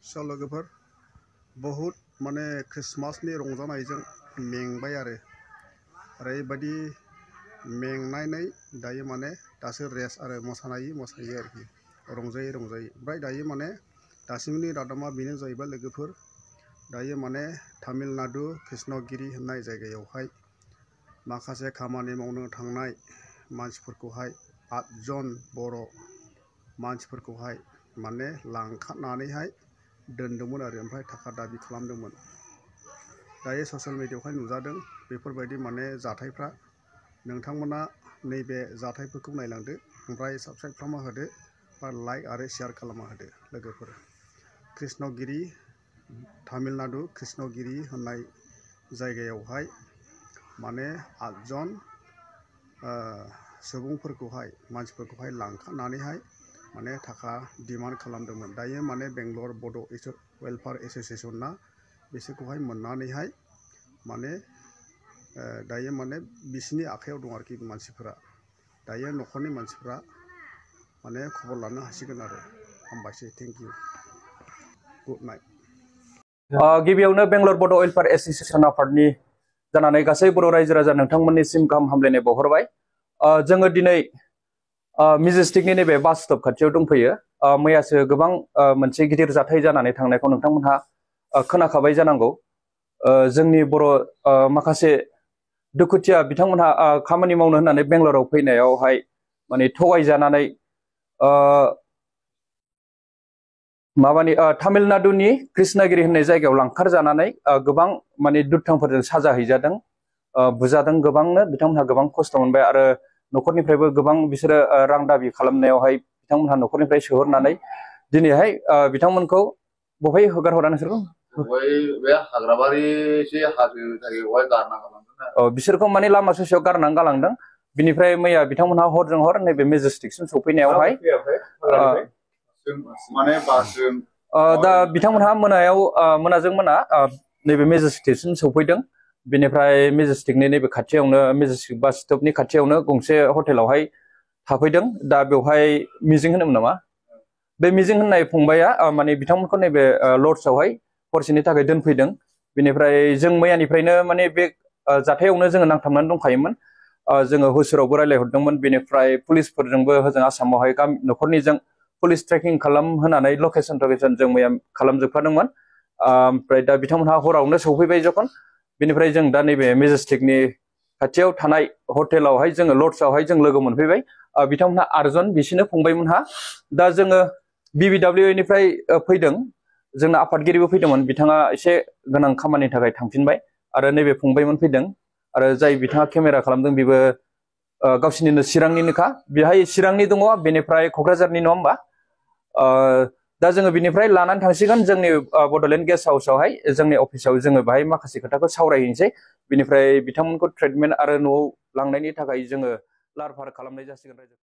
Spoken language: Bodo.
स लोगोफोर बहुत माने क्रिसमासनि रंजानायजों मेंबाय आरो ओरैबायदि मेंनानै दायो माने दासो रेस्ट आरो मोसायो आरोखि रंजायै ओमफ्राय दायो माने दासिमनि रादामा बेनो जाहैबाय लोगोफोर दायो माने तामिलनाडु कृष्णगिरि होननाय जायगायावहाय माखासे खामानि मावनो थांनाय मानसिफोरखौहाय 8 जन बर' मानसिफोरखौहाय माने लांखारनानैहाय दोनदोंमोन आरो ओमफ्राय थाखा दाबि खालामदोंमोन। दायो ससियेल मिडियायावहाय नुजादों बेफोरबायदि माने जाथायफ्रा नोंथांमोना नैबे जाथायफोरखौ नायलांदो ओमफ्राय साबस्क्राइब खालामना होदो बा लाइक आरो शेयार खालामना होदो लोगोफोर। कृष्णगिरि तामिलनाडु कृष्णगिरि होननाय जायगायावहाय माने 8 जन सुबुंफोरखौहाय मानसिफोरखौहाय लांखारनानैहाय माने थाखा डिमान्ड खालामदोंमोन। दायो माने बेंगलर बड' वेलफेयार एस'सिएशना बिसोरखौहाय मोननानैहाय माने दायो माने बिसिनि आखायाव दं आरोखि मानसिफोरा दायो न'खरनि मानसिफोरा माने खबर लानो हासिगोन आरो हामबायसै थेंक इउ गुड नाइट। गिबियावनो बेंगलर बड' वेलफेयार एस'सिएशन आफादनि जानानै गासै बर' रायजो राजा नोंथांमोननिसिम गाहाम हामलायनाय बावहरबाय। जोङो दिनै मेजेस्टिकनि नैबे बास स्टप खाथियाव दंफैयो। मैयासो गोबां मोनसे गिदिर जाथाय जानानै थांनायखौ नोंथांमोनहा खोनाखाबाय जानांगौ। जोंनि बर' माखासे दुखुथिया बिथांमोनहा खामानि मावनो होननानै बेंगलराव फैनायावहाय माने थगायजानानै तामिलनाडुनि कृष्णगिरि होननाय जायगायाव लांखारजानानै गोबां माने दुथांफोरजों साजा हैजादों, बुजादों गोबांनो बिथांमोनहा गोबां खस्थ' मोनबाय आरो न'खरनिफ्रायबो गोबां बिसोरो रां दाबि खालामनायावहाय बिथांमोनहा न'खरनिफ्राय सोहरनानै दिनैहाय बिथांमोनखौ बहाय हगार हरा नोंसोरखौ? बे हाग्राबारि एसे हाजो जायगायावहाय गारना गालांदों। बिसोरखौ माने लामा ससेयाव गारनानै गालांदों। बिनिफ्राय मैया बिथांमोनहा हरजों हर नैबे मेजेस्टिकसिम सफैनायावहाय माने बासजों दा बिथांमोनहा मोनाजों मोना नैबे मेजेस्टिकसिम सफैदों। बेनिफ्राय मेजेस्टिकनि नैबे खाथियावनो मेजेस्टिक बास स्टपनि खाथियावनो गंसे हटेलावहाय थाफैदों। दा बेवहाय मिजिं होनोमोन नामा? बे मिजिं होननाय फंबाया माने बिथांमोनखौ नैबे लड्सआवहाय हरसेनि थाखाय दोनफैदों। बेनिफ्राय जों मैयानिफ्रायनो माने बे जाथायावनो जोङो नांथाबनानै दंखायोमोन। जोङो हुसुरावबो रायलायहरदोंमोन। बेनिफ्राय पुलिसफोरजोंबो होजों आसामावहाय न'खरनिजों पुलिस ट्रेकिं खालामहोनानै लकेसन जों मैया खालामजोबखादोंमोन। ओमफ्राय दा बिथांमोनहा हरावनो सौफैबाय जखन बेनिफ्राय जों दा नैबे मेजेस्टिकनि खाथियाव थानाय हटेलावहाय जोङो लड्सआवहाय जों लोगो मोनफैबाय। बिथांमोनहा 8 जन बिसिनो फंबायमोनहा। दा जोङो BBWA निफ्राय फैदों, जोंना आफादगिरिबो फैदोंमोन। बिथाङा एसे गोनां खामानिनि थाखाय थांफिनबाय आरो नैबे फंबायमोन फैदों आरो जाय बिथाङा केमेरा खालामदों बेबो गावसिनिनो चिरांनिनोखा। बेहाय चिरांनि दङ, बेनिफ्राय क'क्राझारनि, नङा होमबा? दा जोङो बिनिफ्राय लानानै थांसिगोन जोंनि बड'लेण्ड गेस्ट हाउसआवहाय, जोंनि अफिसाव जोङो बाहाय माखासे खोथाखौ सावरायहैनोसै। बिनिफ्राय बिथांमोनखौ ट्रिटमेन्ट आरो न'आव लांनायनि थाखाय जोङो लाहार फाहार खालामनाय जासिगोन।